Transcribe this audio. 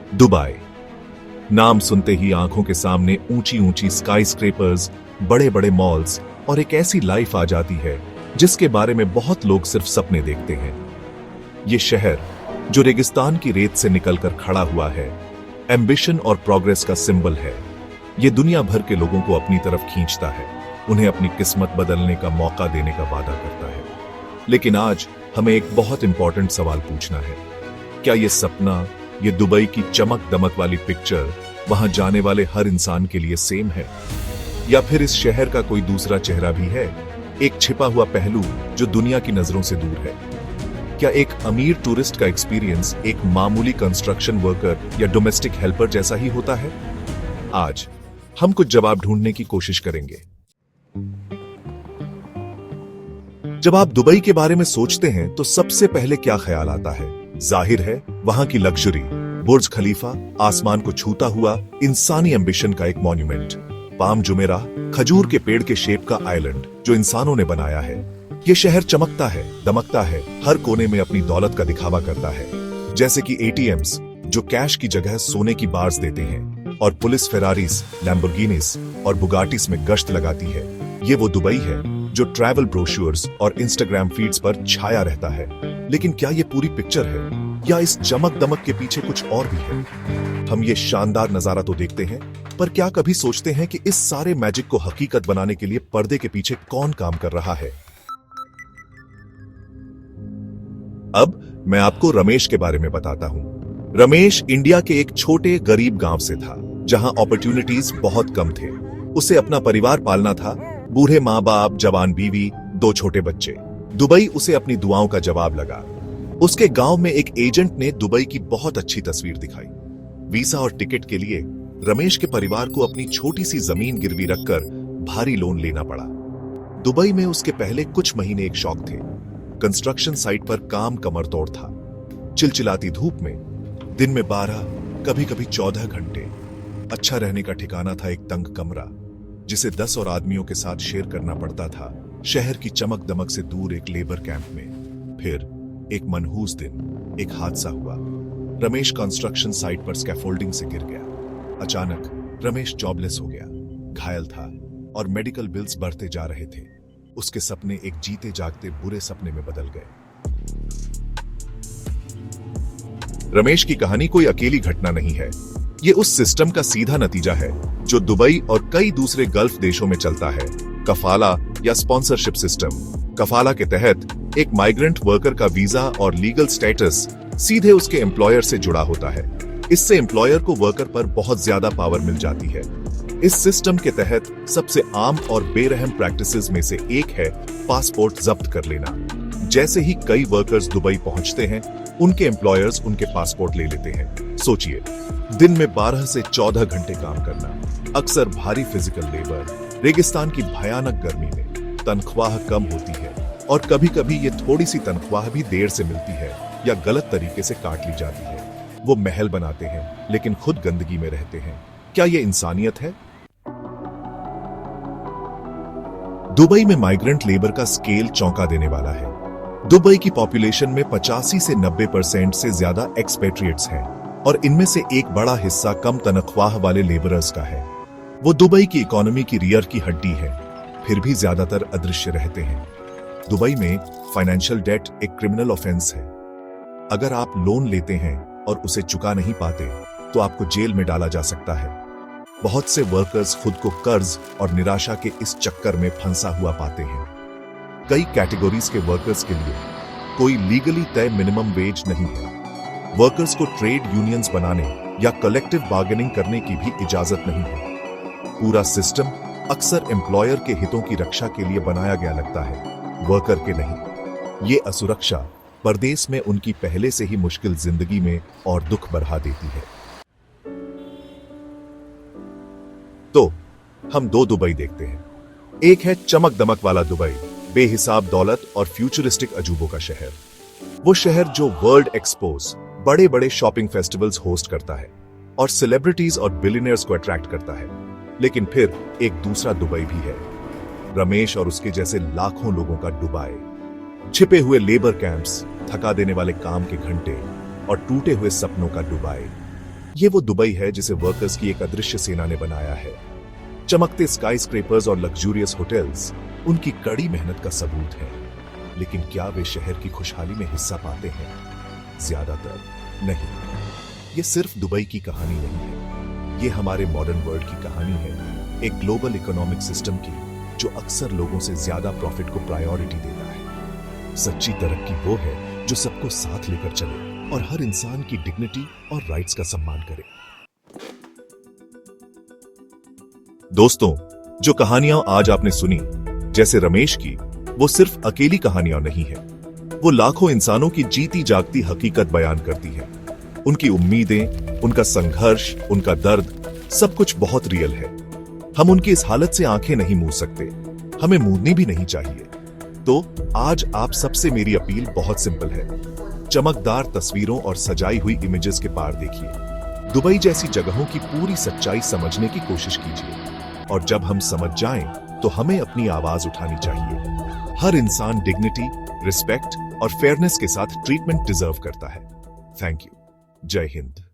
Dubai. नाम सुनते ही आंखों के सामने ऊंची ऊंची स्काई स्क्रेपर्स, बड़े बड़े मॉल्स और एक ऐसी लाइफ आ जाती है जिसके बारे में बहुत लोग सिर्फ सपने देखते हैं। ये शहर जो रेगिस्तान की रेत से निकलकर खड़ा हुआ है, एम्बिशन और प्रोग्रेस का सिंबल है। ये दुनिया भर के लोगों को अपनी तरफ खींचता है, उन्हें अपनी किस्मत बदलने का मौका देने का वादा करता है। लेकिन आज हमें एक बहुत इंपॉर्टेंट सवाल पूछना है। क्या ये सपना, ये दुबई की चमक दमक वाली पिक्चर वहां जाने वाले हर इंसान के लिए सेम है, या फिर इस शहर का कोई दूसरा चेहरा भी है, एक छिपा हुआ पहलू जो दुनिया की नजरों से दूर है? क्या एक अमीर टूरिस्ट का एक्सपीरियंस एक मामूली कंस्ट्रक्शन वर्कर या डोमेस्टिक हेल्पर जैसा ही होता है? आज हम कुछ जवाब ढूंढने की कोशिश करेंगे। जब आप दुबई के बारे में सोचते हैं तो सबसे पहले क्या ख्याल आता है? जाहिर है वहां की लग्जरी, बुर्ज खलीफा, आसमान को छूता हुआ इंसानी एम्बिशन का एक मॉन्यूमेंट, पाम जुमेराह, खजूर के पेड़ के शेप का आइलैंड जो इंसानों ने बनाया है। ये शहर चमकता है, दमकता है, हर कोने में अपनी दौलत का दिखावा करता है, जैसे कि एटीएम्स जो कैश की जगह सोने की बार्स देते हैं, और पुलिस फेरारीज, लैम्बोर्गिनीज और बुगाटीज में गश्त लगाती है। ये वो दुबई है जो ट्रैवल ब्रोशूर्स और इंस्टाग्राम फीड्स पर छाया रहता है। लेकिन क्या ये पूरी पिक्चर है, या इस चमक दमक के पीछे कुछ और भी है? हम ये शानदार नजारा तो देखते हैं, पर क्या कभी सोचते हैं कि इस सारे मैजिक को हकीकत बनाने के लिए पर्दे के पीछे कौन काम कर रहा है? अब मैं आपको रमेश के बारे में बताता हूं। रमेश इंडिया के एक छोटे गरीब गांव से था, जहां अपॉर्चुनिटीज बहुत कम थे। उसे अपना परिवार पालना था, बूढ़े माँ बाप, जवान बीवी, 2 छोटे बच्चे। दुबई उसे अपनी दुआओं का जवाब लगा। उसके गांव में एक एजेंट ने दुबई की बहुत अच्छी तस्वीर दिखाई। वीजा और टिकट के लिए रमेश के परिवार को अपनी छोटी सी जमीन गिरवी रखकर भारी लोन लेना पड़ा। दुबई में उसके पहले कुछ महीने एक शौक थे। कंस्ट्रक्शन साइट पर काम कमर तोड़ था। चिलचिलाती धूप में दिन में 12, कभी कभी 14 घंटे। अच्छा रहने का ठिकाना था एक तंग कमरा जिसे 10 और आदमियों के साथ शेयर करना पड़ता था, शहर की चमक दमक से दूर एक लेबर कैंप में। फिर एक मनहूस दिन एक हादसा हुआ। रमेश कंस्ट्रक्शन साइट पर स्कैफोल्डिंग से गिर गया। अचानक रमेश जॉबलेस हो गया, घायल था और मेडिकल बिल्स बढ़ते जा रहे थे। उसके सपने एक जीते जागते बुरे सपने में बदल गए। रमेश की कहानी कोई अकेली घटना नहीं है, ये उस सिस्टम का सीधा नतीजा है जो दुबई और कई दूसरे गल्फ देशों में चलता है, कफाला या स्पॉन्सरशिप सिस्टम। कफाला के तहत एक माइग्रेंट वर्कर का वीजा और लीगल स्टेटस सीधे उसके एम्प्लॉयर से जुड़ा होता है। इससे एम्प्लॉयर को वर्कर पर बहुत ज्यादा पावर मिल जाती है। इस सिस्टम के तहत सबसे आम और बेरहम प्रैक्टिसेस में से एक है पासपोर्ट जब्त कर लेना। जैसे ही कई वर्कर्स दुबई पहुंचते हैं, उनके एम्प्लॉयर्स उनके पासपोर्ट ले लेते हैं। सोचिए, दिन में 12 से 14 घंटे काम करना, अक्सर भारी फिजिकल लेबर, रेगिस्तान की भयानक गर्मी में, तनख्वाह कम होती है और कभी कभी ये थोड़ी सी तनख्वाह भी देर से मिलती है या गलत तरीके से काट ली जाती है। वो महल बनाते हैं लेकिन खुद गंदगी में रहते हैं। क्या ये इंसानियत है? दुबई में माइग्रेंट लेबर का स्केल चौंका देने वाला है। दुबई की पॉपुलेशन में 85 से 90% से ज्यादा एक्सपेट्रिएट्स हैं और इनमें से एक बड़ा हिस्सा कम तनख्वाह वाले लेबरर्स का है। वो दुबई की इकोनॉमी की रीढ़ की हड्डी है, फिर भी ज्यादातर अदृश्य रहते हैं। दुबई में फाइनेंशियल डेट एक क्रिमिनल ऑफेंस है। अगर आप लोन लेते हैं और उसे चुका नहीं पाते तो आपको जेल में डाला जा सकता है। बहुत से वर्कर्स खुद को कर्ज और निराशा के इस चक्कर में फंसा हुआ पाते हैं। कई कैटेगरीज के वर्कर्स के लिए कोई लीगली तय मिनिमम वेज नहीं है। वर्कर्स को ट्रेड यूनियंस बनाने या कलेक्टिव बार्गेनिंग करने की भी इजाजत नहीं है। पूरा सिस्टम अक्सर एम्प्लॉयर के हितों की रक्षा के लिए बनाया गया लगता है, वर्कर के नहीं। ये असुरक्षा परदेश में उनकी पहले से ही मुश्किल जिंदगी में और दुख बढ़ा देती है। तो हम 2 दुबई देखते हैं। एक है चमक दमक वाला दुबई, बेहिसाब दौलत और फ्यूचरिस्टिक अजूबों का शहर। वो शहर जो वर्ल्ड एक्सपोज, बड़े बड़े शॉपिंग फेस्टिवल्स होस्ट करता है और सेलिब्रिटीज और बिलियनियर्स को अट्रैक्ट करता है। लेकिन फिर एक दूसरा दुबई भी है, रमेश और उसके जैसे लाखों लोगों का दुबई। छिपे हुए लेबर कैंप्स, थका देने वाले काम के घंटे और टूटे हुए सपनों का दुबई। ये वो दुबई है जिसे वर्कर्स की एक अदृश्य सेना ने बनाया है। चमकते स्काई स्क्रेपर्स और लग्जूरियस होटल्स उनकी कड़ी मेहनत का सबूत है। लेकिन क्या वे शहर की खुशहाली में हिस्सा पाते हैं? ज्यादातर नहीं। ये सिर्फ दुबई की कहानी नहीं है, ये हमारे मॉडर्न वर्ल्ड की कहानी है, एक ग्लोबल इकोनॉमिक सिस्टम की जो अक्सर लोगों से ज्यादा प्रॉफिट को प्रायोरिटी देता है। सच्ची तरक्की वो है जो सबको साथ लेकर चले और हर इंसान की डिग्निटी और राइट्स का सम्मान करे। दोस्तों, जो कहानियां आज आपने सुनी, जैसे रमेश की, वो सिर्फ अकेली कहानियां नहीं है, वो लाखों इंसानों की जीती जागती हकीकत बयान करती है। उनकी उम्मीदें, उनका संघर्ष, उनका दर्द, सब कुछ बहुत रियल है। हम उनकी इस हालत से आंखें नहीं मूंद सकते, हमें मूंदनी भी नहीं चाहिए। तो आज आप सबसे मेरी अपील बहुत सिंपल है, चमकदार तस्वीरों और सजाई हुई इमेजेस के पार देखिए। दुबई जैसी जगहों की पूरी सच्चाई समझने की कोशिश कीजिए, और जब हम समझ जाएं, तो हमें अपनी आवाज उठानी चाहिए। हर इंसान डिग्निटी, रिस्पेक्ट और फेयरनेस के साथ ट्रीटमेंट डिजर्व करता है। Thank you. जय हिंद।